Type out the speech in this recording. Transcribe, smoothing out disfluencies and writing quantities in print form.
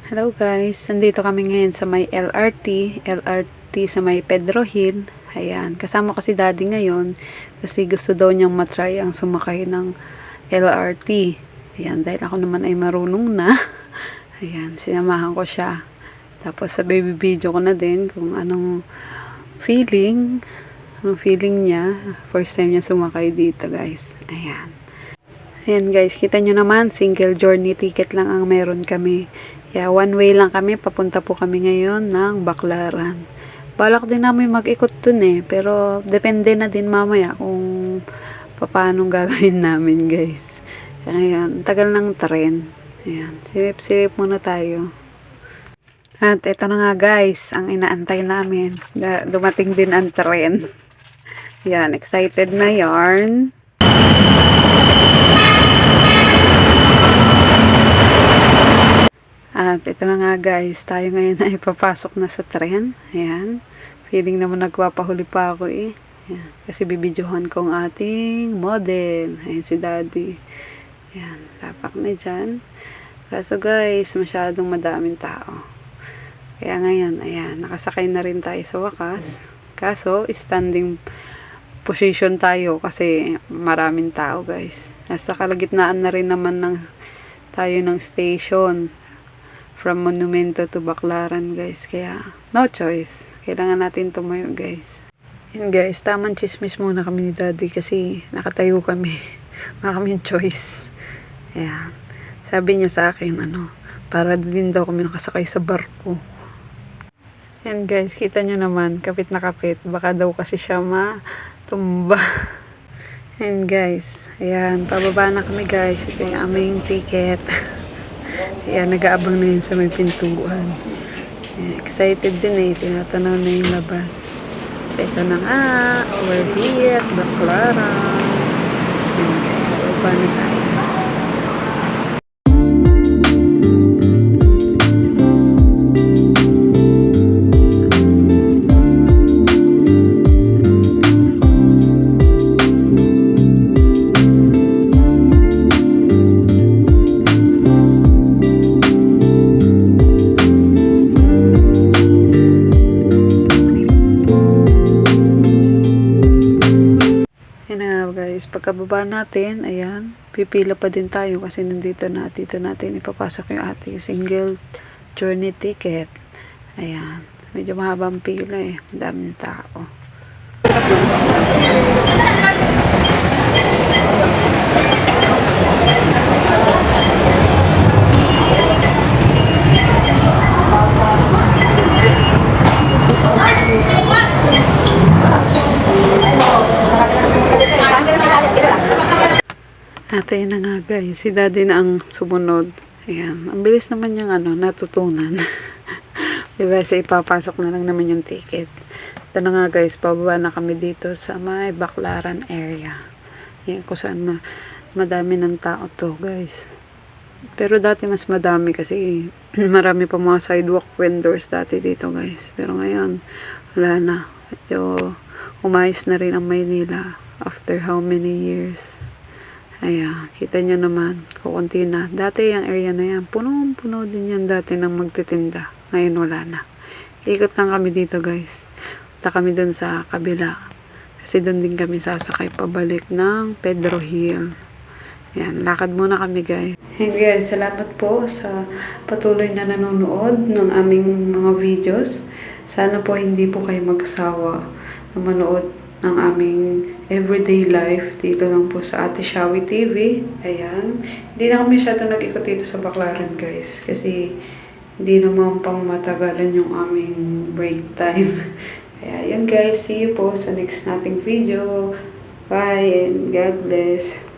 Hello guys, nandito kami ngayon sa may LRT sa may Pedro Hill. Ayan, kasama ko si Daddy ngayon kasi gusto daw niyang matry ang sumakay ng LRT. Ayan, dahil ako naman ay marunong na. Ayan, sinamahan ko siya. Tapos sa baby video ko na din kung anong feeling niya. First time niya sumakay dito guys. Ayan. Ayan guys, kita nyo naman, single journey ticket lang ang meron kami. Yeah, one way lang kami, papunta po kami ngayon ng Baclaran. Balak din namin mag-ikot dun pero depende na din mamaya kung paano gagawin namin guys. Ayan, tagal ng tren. Ayan, silip-silip muna tayo. At ito na nga guys, ang inaantay namin. Dumating din ang tren. Ayan, excited na yarn. At ito na nga guys, tayo ngayon ay papasok na sa tren. Ayan. Feeling naman nagpapahuli pa ako Ayan. Kasi bibidyohan ko ang ating model. Ayan si Daddy. Ayan. Tapak na dyan. Kaso guys, masyadong madaming tao. Kaya ngayon, ayan. Nakasakay na rin tayo sa wakas. Kaso, standing position tayo kasi maraming tao guys. Nasa kalagitnaan na rin naman tayo ng station. From Monumento to Baclaran guys. Kaya no choice. Kailangan natin tumayo guys. Yan guys. Tamang chismis muna kami ni Daddy. Kasi nakatayo kami. Wala kaming choice. Ayan. Sabi niya sa akin para din daw kami nakasakay sa barko. Yan guys. Kita nyo naman. Kapit na kapit. Baka daw kasi siya matumba. Yan guys. Ayan. Pababa na kami guys. Ito yung aming ticket. Ayan, nag-aabang na yun sa may pintuan. Ayan, excited din tinatanaw na yung labas. Ito na nga, we're here at Baclaran. Ayan guys, baba na tayo. Guys, pagkababa natin, ayan, pipila pa din tayo kasi dito natin ipapasok yung ating single journey ticket. Ayan, medyo mahabang pila madaming tao. At ayun na nga guys, si Daddy na ang sumunod. Ayan, ang bilis naman yung natutunan. Diba, sa ipapasok na lang naman yung ticket. Ito na nga guys, pababa na kami dito sa may Baclaran area. Ayan, kung saan madami ng tao to guys. Pero dati mas madami kasi marami pa mga sidewalk vendors dati dito guys. Pero ngayon, wala na. Medyo umayos na rin ang Maynila after how many years. Ayan, kita nyo naman, kukunti na. Dati yung area na yan, puno din yan dati nang magtitinda. Ngayon wala na. Ikot lang kami dito guys. Punta kami dun sa kabila. Kasi dun din kami sasakay pabalik ng Pedro Hill. Ayan, lakad muna kami guys. Hey guys, salamat po sa patuloy na nanonood ng aming mga videos. Sana po hindi po kayo magsawa na manood ng aming everyday life dito lang po sa Ate Shawi TV. Ayan. Hindi na kami masyadong nag-ikot dito sa Baclaran guys. Kasi hindi naman pang matagalan yung aming break time. Kaya yan guys. See you po sa next nating video. Bye and God bless.